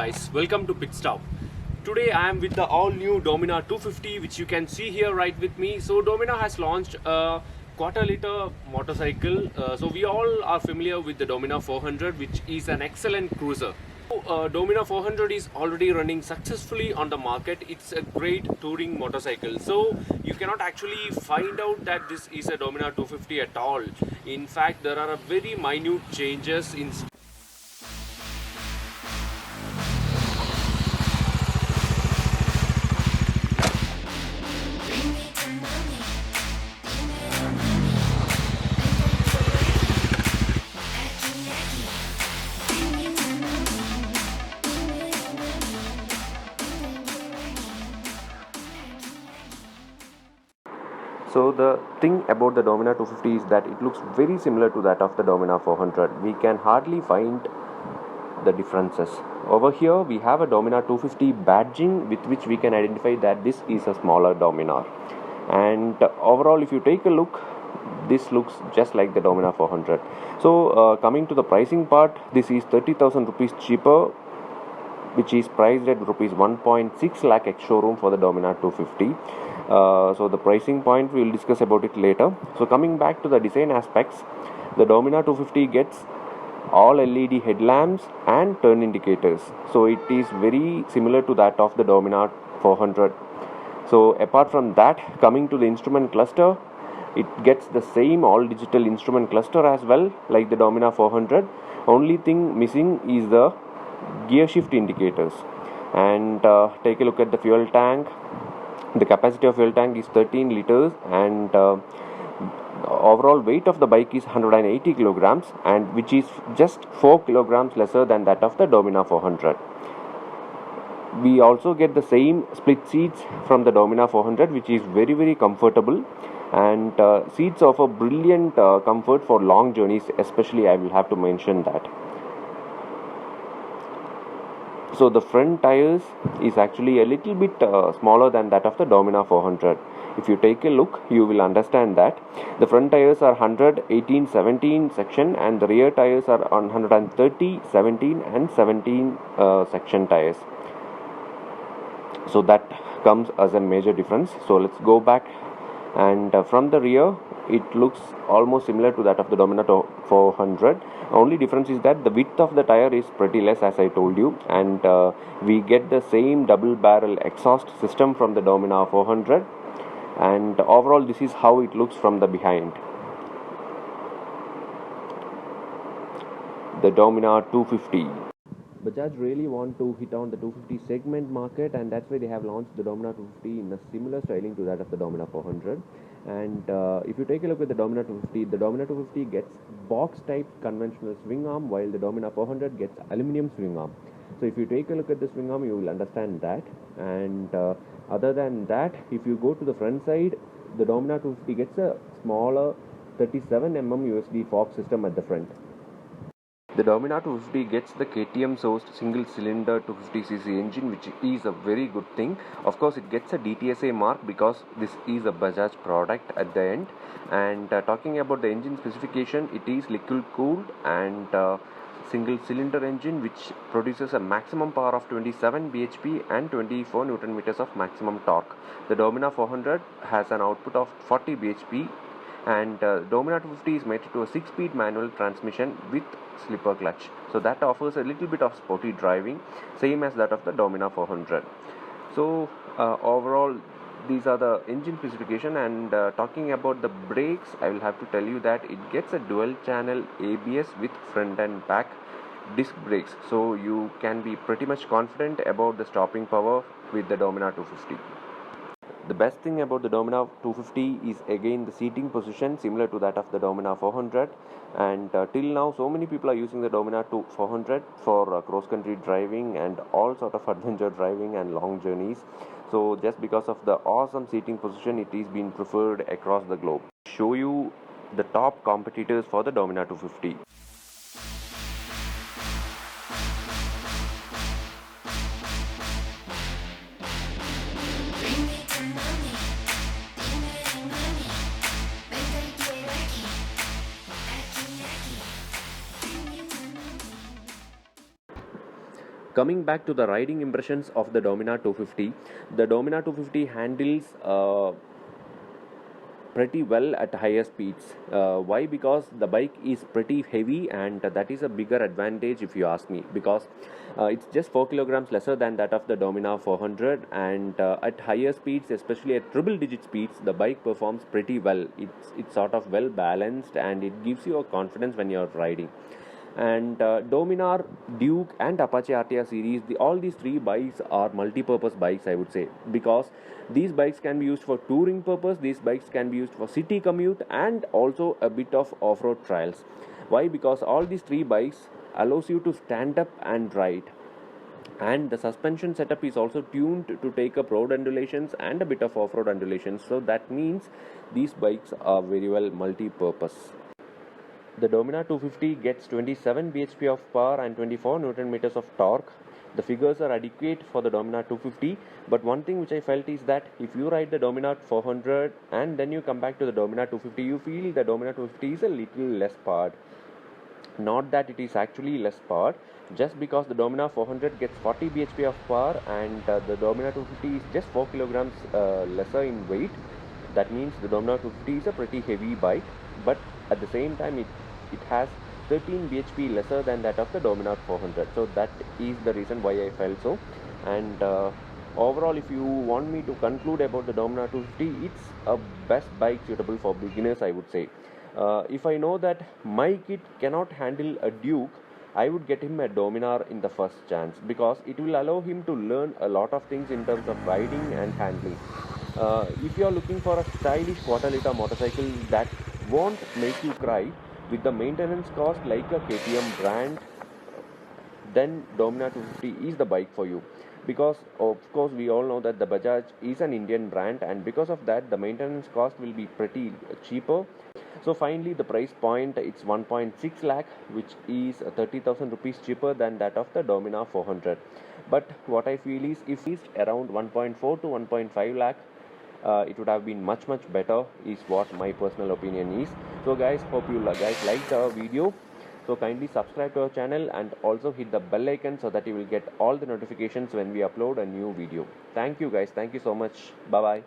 guys, welcome to Pit Stop. Today I am with the all new Dominar 250 which you can see here right with me. So Dominar has launched a quarter liter motorcycle. So we all are familiar with the Dominar 400 which is an excellent cruiser. Dominar 400 is already running successfully on the market. It's a great touring motorcycle. So you cannot actually find out that this is a Dominar 250 at all. In fact, there are very minute changes in So the thing about the Dominar 250 is that it looks very similar to that of the Dominar 400. We can hardly find the differences. Over here we have a Dominar 250 badging with which we can identify that this is a smaller Dominar. And overall, if you take a look, this looks just like the Dominar 400. So coming to the pricing part, this is 30,000 rupees cheaper, which is priced at rupees 1.6 lakh ex showroom for the Dominar 250. So the pricing point we will discuss about it later. So coming back to the design aspects, the Dominar 250 gets all LED headlamps and turn indicators. So it is very similar to that of the Dominar 400. So apart from that, coming to the instrument cluster, it gets the same all digital instrument cluster as well like the Dominar 400. Only thing missing is the gear shift indicators. And take a look at the fuel tank. The capacity of fuel tank is 13 liters and overall weight of the bike is 180 kilograms, and which is just 4 kilograms lesser than that of the Dominar 400. We also get the same split seats from the Dominar 400, which is very comfortable, and seats offer brilliant comfort for long journeys, especially I will have to mention that. So the front tires is actually a little bit smaller than that of the Dominar 400. If you take a look, you will understand that the front tires are 100, 18, 17 section, and the rear tires are on 130, 17 and 17 section tires. So that comes as a major difference. So let's go back, and from the rear it looks almost similar to that of the Dominar 400. Only difference is that the width of the tire is pretty less, as I told you, and we get the same double barrel exhaust system from the Dominar 400, and overall this is how it looks from the behind. The Dominar 250. Bajaj really want to hit on the 250 segment market, and that's why they have launched the Dominar 250 in a similar styling to that of the Dominar 400. And if you take a look at the Dominar 250, the Dominar 250 gets box type conventional swing arm, while the Dominar 400 gets aluminum swing arm. So if you take a look at the swing arm, you will understand that. And other than that, if you go to the front side, the Dominar 250 gets a smaller 37mm USD fork system at the front. The Dominar 250 gets the KTM sourced single cylinder 250cc engine, which is a very good thing. Of course, it gets a DTSA mark because this is a Bajaj product at the end. And talking about the engine specification, it is liquid cooled and single cylinder engine which produces a maximum power of 27 bhp and 24 Newton meters of maximum torque. The Dominar 400 has an output of 40 bhp, and Dominar 250 is mated to a 6-speed manual transmission with slipper clutch, so that offers a little bit of sporty driving, same as that of the Dominar 400. So overall these are the engine specification. And talking about the brakes, I will have to tell you that it gets a dual channel ABS with front and back disc brakes, so you can be pretty much confident about the stopping power with the Dominar 250. The best thing about the Dominar 250 is again the seating position, similar to that of the Dominar 400. And till now, so many people are using the Dominar 400 for cross-country driving and all sort of adventure driving and long journeys. So just because of the awesome seating position, it is being preferred across the globe. Show you the top competitors for the Dominar 250. Coming back to the riding impressions of the Dominar 250, the Dominar 250 handles pretty well at higher speeds. Why? Because the bike is pretty heavy, and that is a bigger advantage if you ask me. Because it's just 4 kilograms lesser than that of the Dominar 400, and at higher speeds, especially at triple digit speeds, the bike performs pretty well. It's sort of well balanced, and it gives you a confidence when you're riding. And Dominar, Duke, and Apache RTR series, all these three bikes are multi-purpose bikes, I would say, because these bikes can be used for touring purpose, these bikes can be used for city commute, and also a bit of off-road trials. Why? Because all these three bikes allows you to stand up and ride, and the suspension setup is also tuned to take up road undulations and a bit of off-road undulations, so that means these bikes are very well multi-purpose. The Dominar 250 gets 27 bhp of power and 24 Newton meters of torque. The figures are adequate for the Dominar 250, but one thing which I felt is that if you ride the Dominar 400 and then you come back to the Dominar 250, you feel the Dominar 250 is a little less powered. Not that it is actually less powered, just because the Dominar 400 gets 40 bhp of power, and the Dominar 250 is just 4 kilograms lesser in weight. That means the Dominar 250 is a pretty heavy bike, but at the same time it has 13 bhp lesser than that of the Dominar 400. So that is the reason why I felt so. And overall, if you want me to conclude about the Dominar 250, it's a best bike suitable for beginners, I would say. If I know that my kid cannot handle a Duke, I would get him a Dominar in the first chance, because it will allow him to learn a lot of things in terms of riding and handling. If you are looking for a stylish quarter liter motorcycle that won't make you cry, with the maintenance cost like a KTM brand, then Dominar 250 is the bike for you. Because of course we all know that the Bajaj is an Indian brand, and because of that the maintenance cost will be pretty cheaper. So finally, the price point, it's 1.6 lakh, which is 30,000 rupees cheaper than that of the Dominar 400. But what I feel is, if it's around 1.4 to 1.5 lakh, it would have been much better, is what my personal opinion is. So guys, hope you guys liked the video. So kindly subscribe to our channel and also hit the bell icon so that you will get all the notifications when we upload a new video. Thank you guys. Thank you so much. Bye bye.